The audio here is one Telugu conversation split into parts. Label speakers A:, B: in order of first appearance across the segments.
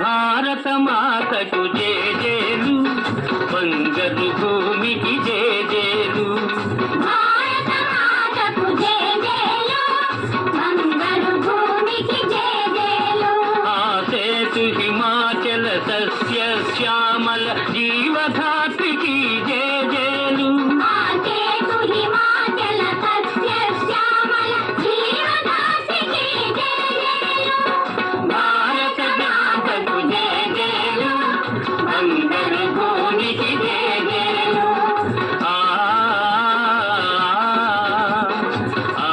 A: భారత మాతకు జేజేలు, బంగారు భూమికి జేజేలు.
B: భారత మాతకు జేజేలు, బంగారు భూమికి జేజేలు.
A: ఆసేతు హిమాచల సస్య శ్యామల జీవధాత్రికి జేజేలు.
B: ఆసేతు హిమాచల సస్య శ్యామల జీవధాత్రికి జేజేలు.
A: భారత మాతకు జేజేలు, బంగారు భూమికి జేజేలు. ఆ ఆ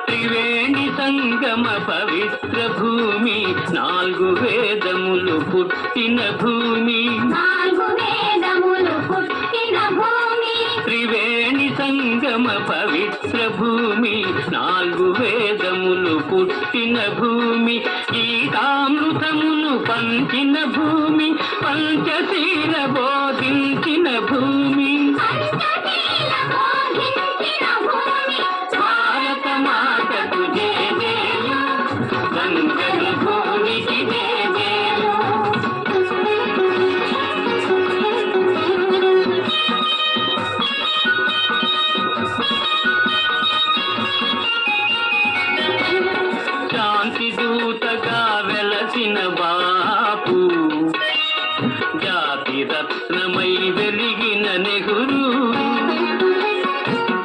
A: త్రివేణి సంగమ పవిత్ర భూమి, 4 వేదములు పుట్టిన భూమి.
B: 4 వేదములు పుట్టిన భూమి.
A: త్రివేణి సంగమ పవిత్ర భూమి, 4 వేదములు పుట్టిన భూమి. గీతామృతమును పంచిన భూమి, పంచశీల బోధించిన భూమి.
B: పంచశీల బోధించిన భూమి.
A: భారత మాతకు జేజేలు, బంగారు భూమికి జేజేలు. శాంతి దూతగా వెలసిన బాపు, జాతి రత్నమై వెలిగిన నెహ్రూ.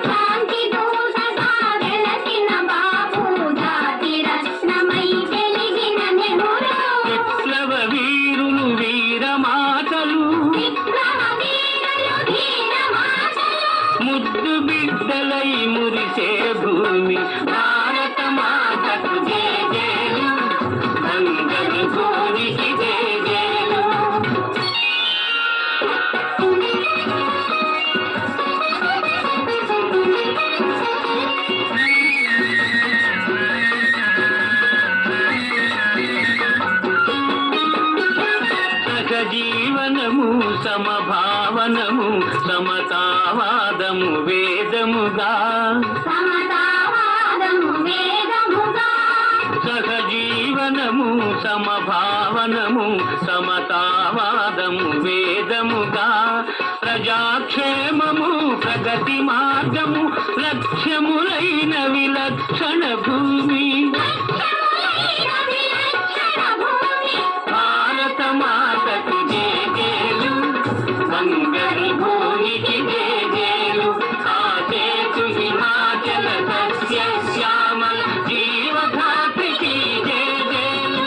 B: శాంతి దూతగా వెలసిన బాపు, జాతి రత్నమై వెలిగిన నెహ్రూ.
A: విప్లవ వీరులు వీరమాతలు,
B: విప్లవ వీరులు ధీరమాతలు.
A: ముద్దు బిడ్డలై మురిసే భూమి. భారత మాతకు జేజేలు, బంగారు భూమికి జేజేలు. సహజీవనము సమభావనము సమతావాదము వేదముగా.
B: సమతావాదము వేదముగా.
A: సహజీవనము సమభావనము సమతావాదము వేదముగా. ప్రజాక్షేమము ప్రగతి మార్గము లక్ష్యములైన విలక్షణ భూమి.
B: లక్ష్యములైన విలక్షణ భూమి.
A: భారత మాతకు జేజేలు, బంగారు భూమికి జేజేలు. ఆసేతు హిమాచల సస్య శ్యామల జీవధాత్రికి జేజేలు.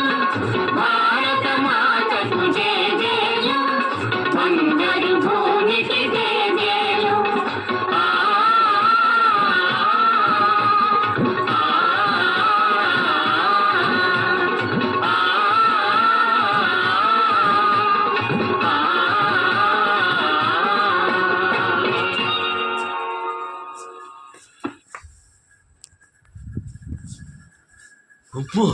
A: భారత మాతకు జేజేలు, బంగారు భూమికి జేజేలు. ఆ
C: ఉప్పు